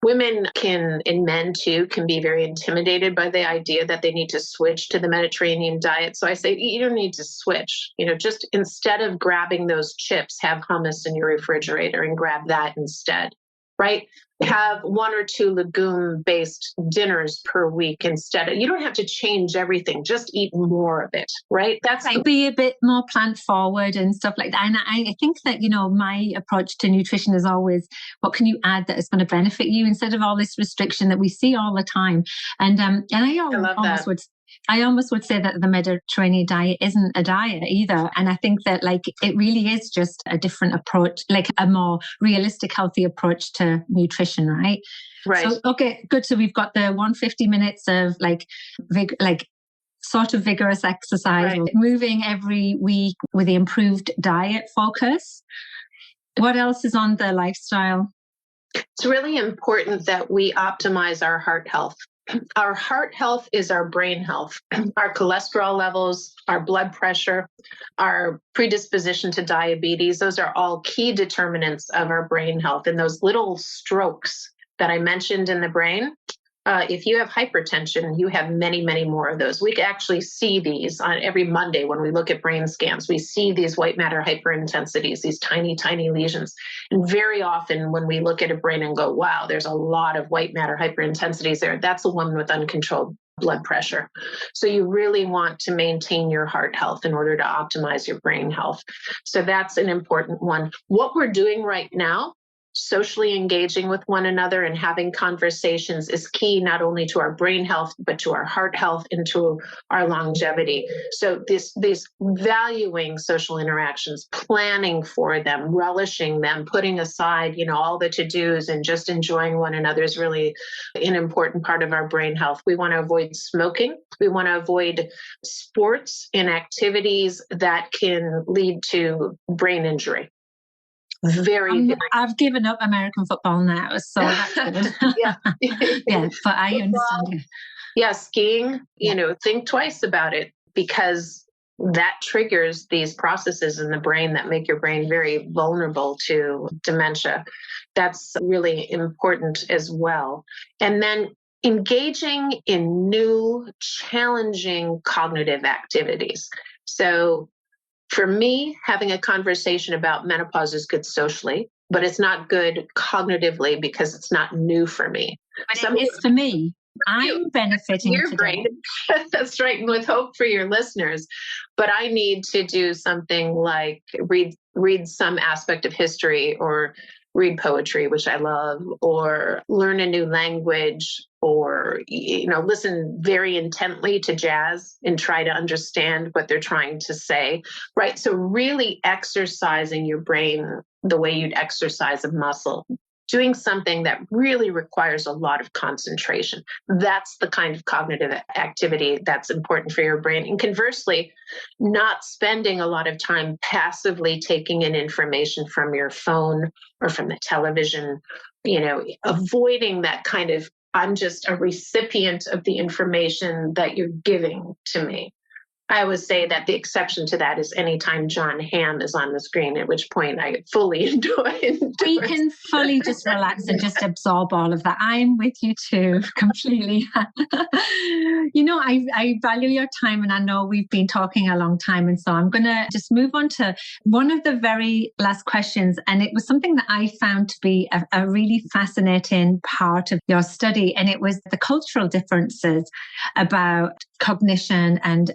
Speaker 2: women can, and men too, can be very intimidated by the idea that they need to switch to the Mediterranean diet. So I say, you don't need to switch. Just instead of grabbing those chips, have hummus in your refrigerator and grab that instead, right? Have 1 or 2 legume-based dinners per week instead. You don't have to change everything. Just eat more of it, right?
Speaker 1: That's like be a bit more plant-forward and stuff like that. And I think that, my approach to nutrition is always, what can you add that is going to benefit you instead of all this restriction that we see all the time? And I almost would say that the Mediterranean diet isn't a diet either. And I think that it really is just a different approach, like a more realistic, healthy approach to nutrition, right?
Speaker 2: Right.
Speaker 1: So, okay, good. So we've got the 150 minutes of sort of vigorous exercise, right, moving every week with the improved diet focus. What else is on the lifestyle?
Speaker 2: It's really important that we optimize our heart health. Our heart health is our brain health. Our cholesterol levels, our blood pressure, our predisposition to diabetes, those are all key determinants of our brain health. And those little strokes that I mentioned in the brain, if you have hypertension, you have many, many more of those. We actually see these on every Monday when we look at brain scans. We see these white matter hyperintensities, these tiny, tiny lesions. And very often when we look at a brain and go, wow, there's a lot of white matter hyperintensities there, that's a woman with uncontrolled blood pressure. So you really want to maintain your heart health in order to optimize your brain health. So that's an important one. What we're doing right now, socially engaging with one another and having conversations, is key not only to our brain health, but to our heart health and to our longevity. So this valuing social interactions, planning for them, relishing them, putting aside, all the to-dos and just enjoying one another is really an important part of our brain health. We want to avoid smoking. We want to avoid sports and activities that can lead to brain injury.
Speaker 1: I've given up American football now, so that's good.
Speaker 2: Yeah.
Speaker 1: Yeah, but I understand it.
Speaker 2: Yeah, skiing, think twice about it, because that triggers these processes in the brain that make your brain very vulnerable to dementia. That's really important as well. And then engaging in new, challenging cognitive activities. So for me, having a conversation about menopause is good socially, but it's not good cognitively because it's not new for me.
Speaker 1: But it is for me. I'm benefiting
Speaker 2: your
Speaker 1: today.
Speaker 2: brain. That's right. And with hope for your listeners. But I need to do something like read some aspect of history, or read poetry, which I love, or learn a new language, or listen very intently to jazz and try to understand what they're trying to say, right? So really exercising your brain the way you'd exercise a muscle, doing something that really requires a lot of concentration. That's the kind of cognitive activity that's important for your brain. And conversely, not spending a lot of time passively taking in information from your phone or from the television, avoiding that kind of, I'm just a recipient of the information that you're giving to me. I always say that the exception to that is anytime John Hamm is on the screen, at which point I fully enjoy.
Speaker 1: We can fully just relax and just absorb all of that. I'm with you too, completely. I value your time, and I know we've been talking a long time. And so I'm going to just move on to one of the very last questions. And it was something that I found to be a really fascinating part of your study. And it was the cultural differences about cognition and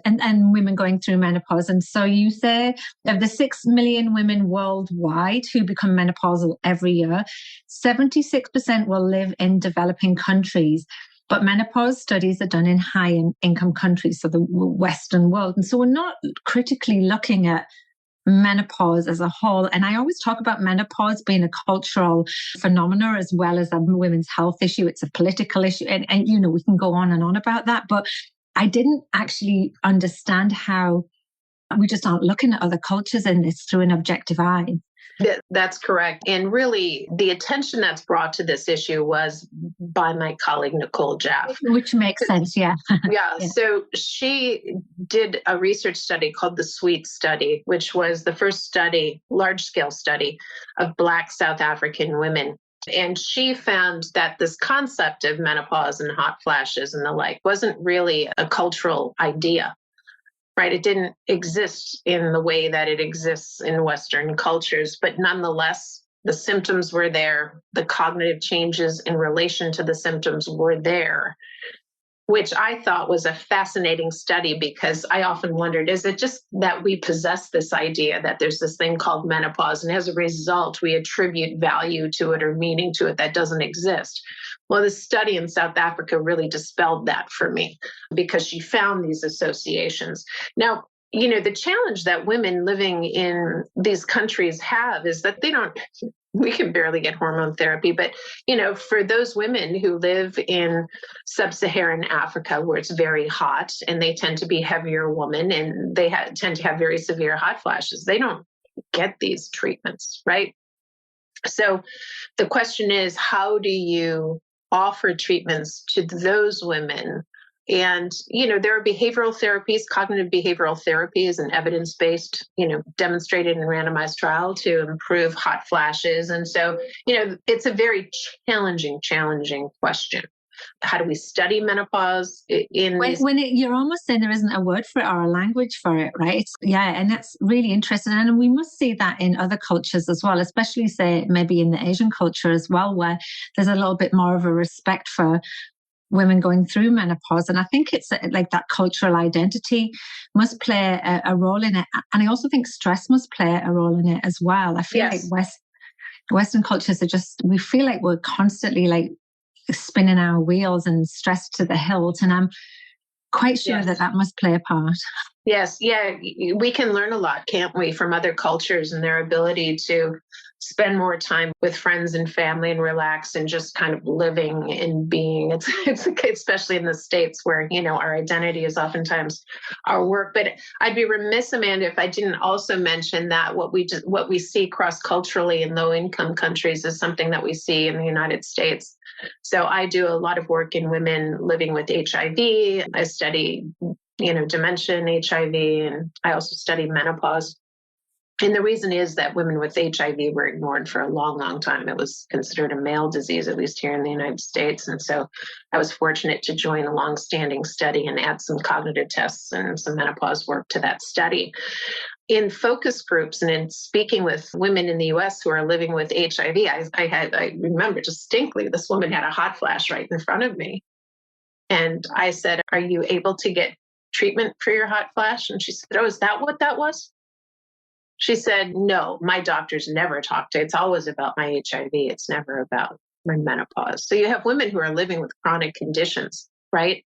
Speaker 1: women going through menopause. And so you say of the 6 million women worldwide who become menopausal every year, 76% will live in developing countries. But menopause studies are done in high-income countries, so the Western world. And so we're not critically looking at menopause as a whole. And I always talk about menopause being a cultural phenomenon as well as a women's health issue. It's a political issue. And we can go on and on about that. But I didn't actually understand how We just aren't looking at other cultures in this through an objective eye.
Speaker 2: That's correct. And really, the attention that's brought to this issue was by my colleague, Nicole Jaff.
Speaker 1: Which makes sense, yeah.
Speaker 2: Yeah.
Speaker 1: Yeah.
Speaker 2: So she did a research study called the SWEET study, which was the first study, large-scale study of Black South African women. And she found that this concept of menopause and hot flashes and the like wasn't really a cultural idea. Right. It didn't exist in the way that it exists in Western cultures, but nonetheless, the symptoms were there. The cognitive changes in relation to the symptoms were there, which I thought was a fascinating study because I often wondered, is it just that we possess this idea that there's this thing called menopause, and as a result, we attribute value to it or meaning to it that doesn't exist? Well, this study in South Africa really dispelled that for me because she found these associations. Now, the challenge that women living in these countries have is that we can barely get hormone therapy, but, for those women who live in sub-Saharan Africa where it's very hot and they tend to be heavier women and they tend to have very severe hot flashes, they don't get these treatments, right? So the question is, how do you offer treatments to those women? And, there are behavioral therapies, cognitive behavioral therapy is an evidence-based, demonstrated in randomized trial to improve hot flashes. And so, it's a very challenging question. How do we study menopause
Speaker 1: you're almost saying there isn't a word for it or a language for it, right? And that's really interesting. And we must see that in other cultures as well, especially say maybe in the Asian culture as well, where there's a little bit more of a respect for women going through menopause. And I think it's like that cultural identity must play a role in it. And I also think stress must play a role in it as well. I feel like Western cultures we feel like we're constantly like spinning our wheels and stressed to the hilt. And I'm quite sure that must play a part.
Speaker 2: Yes. Yeah. We can learn a lot, can't we, from other cultures and their ability to spend more time with friends and family and relax and just kind of living and being. It's especially in the States where, our identity is oftentimes our work. But I'd be remiss, Amanda, if I didn't also mention that what we see cross-culturally in low-income countries is something that we see in the United States. So I do a lot of work in women living with HIV. I study, dementia and HIV, and I also study menopause. And the reason is that women with HIV were ignored for a long, long time. It was considered a male disease, at least here in the United States. And so I was fortunate to join a long-standing study and add some cognitive tests and some menopause work to that study. In focus groups and in speaking with women in the US who are living with HIV, I remember distinctly this woman had a hot flash right in front of me. And I said, "Are you able to get treatment for your hot flash?" And she said, "Oh, is that what that was?" She said, "No, my doctors never talked to. It's always about my HIV. It's never about my menopause." So you have women who are living with chronic conditions, right?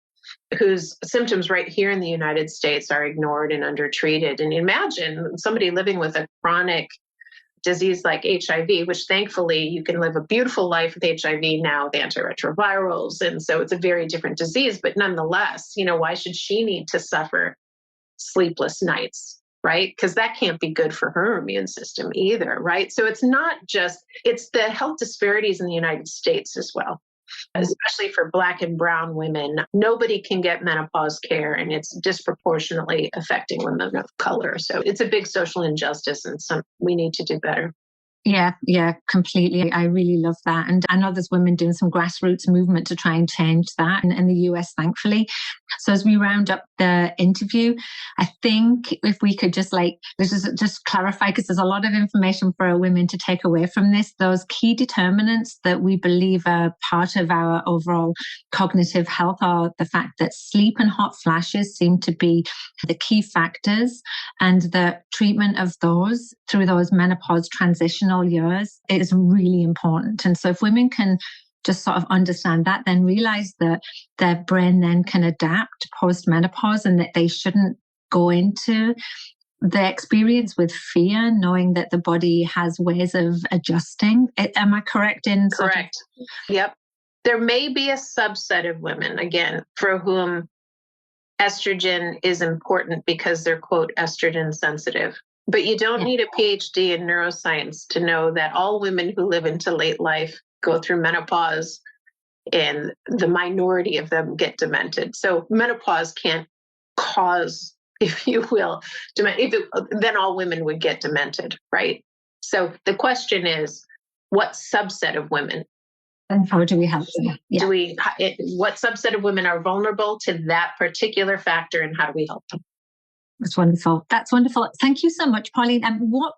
Speaker 2: Whose symptoms right here in the United States are ignored and undertreated. And imagine somebody living with a chronic disease like HIV, which thankfully you can live a beautiful life with HIV now with antiretrovirals. And so it's a very different disease. But nonetheless, why should she need to suffer sleepless nights? Right? Because that can't be good for her immune system either, right? So it's the health disparities in the United States as well, especially for Black and brown women. Nobody can get menopause care, and it's disproportionately affecting women of color. So it's a big social injustice, and we need to do better.
Speaker 1: Yeah, completely. I really love that. And I know there's women doing some grassroots movement to try and change that in the US, thankfully. So as we round up the interview, I think if we could just just clarify, because there's a lot of information for our women to take away from this, those key determinants that we believe are part of our overall cognitive health are the fact that sleep and hot flashes seem to be the key factors, and the treatment of those through those menopause transitional years is really important. And so if women can just sort of understand that, then realize that their brain then can adapt post-menopause, and that they shouldn't go into the experience with fear, knowing that the body has ways of adjusting. Am I correct in?
Speaker 2: Correct. Yep. There may be a subset of women, again, for whom estrogen is important because they're, quote, estrogen sensitive. But you don't need a PhD in neuroscience to know that all women who live into late life go through menopause, and the minority of them get demented. So menopause can't cause, if you will, then all women would get demented, right? So the question is, what subset of women?
Speaker 1: And how do we help them? Yeah.
Speaker 2: What subset of women are vulnerable to that particular factor, and how do we help them?
Speaker 1: That's wonderful. That's wonderful. Thank you so much, Pauline. And what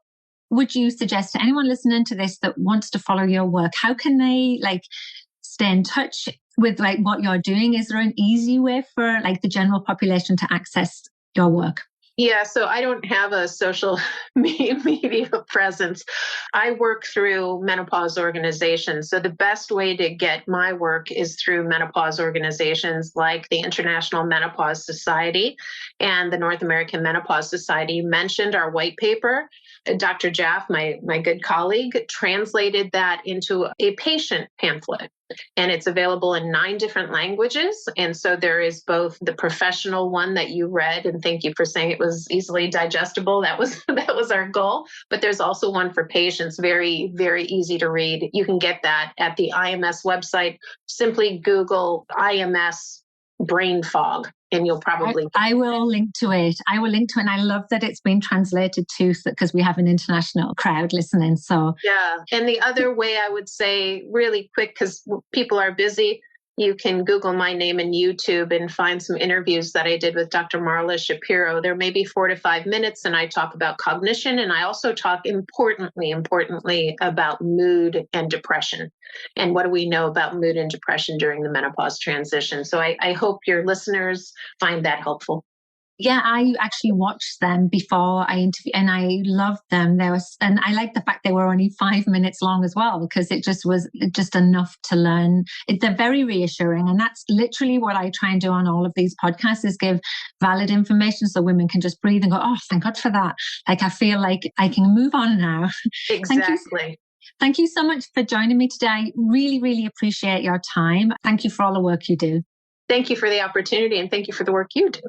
Speaker 1: would you suggest to anyone listening to this that wants to follow your work? How can they stay in touch with what you're doing? Is there an easy way for the general population to access your work?
Speaker 2: Yeah, so I don't have a social media presence. I work through menopause organizations. So the best way to get my work is through menopause organizations like the International Menopause Society and the North American Menopause Society. You mentioned our white paper. Dr. Jaff, my good colleague, translated that into a patient pamphlet. And it's available in 9 different languages. And so there is both the professional one that you read, and thank you for saying it was easily digestible. That was our goal. But there's also one for patients, very, very easy to read. You can get that at the IMS website. Simply Google IMS brain fog, and you'll probably...
Speaker 1: I will link to it. And I love that it's been translated too, because we have an international crowd listening. So
Speaker 2: yeah. And the other way I would say really quick, because people are busy, you can Google my name in YouTube and find some interviews that I did with Dr. Marla Shapiro. They're maybe 4 to 5 minutes, and I talk about cognition. And I also talk importantly about mood and depression. And what do we know about mood and depression during the menopause transition? So I hope your listeners find that helpful.
Speaker 1: Yeah, I actually watched them before I interviewed, and I loved them. And I like the fact they were only 5 minutes long as well, because it just was just enough to learn. They're very reassuring, and that's literally what I try and do on all of these podcasts: is give valid information so women can just breathe and go, "Oh, thank God for that! I feel like I can move on now."
Speaker 2: Exactly.
Speaker 1: Thank you so much for joining me today. I really, really appreciate your time. Thank you for all the work you do.
Speaker 2: Thank you for the opportunity, and thank you for the work you do.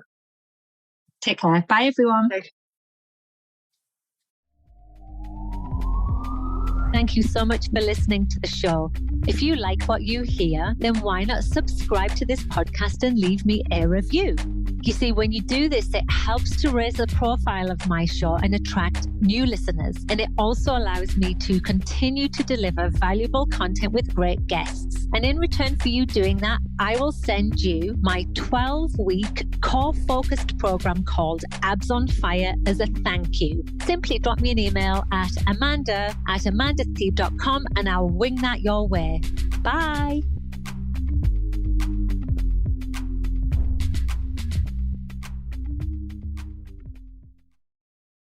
Speaker 1: Take care. Bye, everyone.
Speaker 2: Bye.
Speaker 3: Thank you so much for listening to the show. If you like what you hear, then why not subscribe to this podcast and leave me a review? You see, when you do this, it helps to raise the profile of my show and attract new listeners. And it also allows me to continue to deliver valuable content with great guests. And in return for you doing that, I will send you my 12-week core-focused program called Abs on Fire as a thank you. Simply drop me an email at amanda@amandathebe.com and I'll wing that your way. Bye.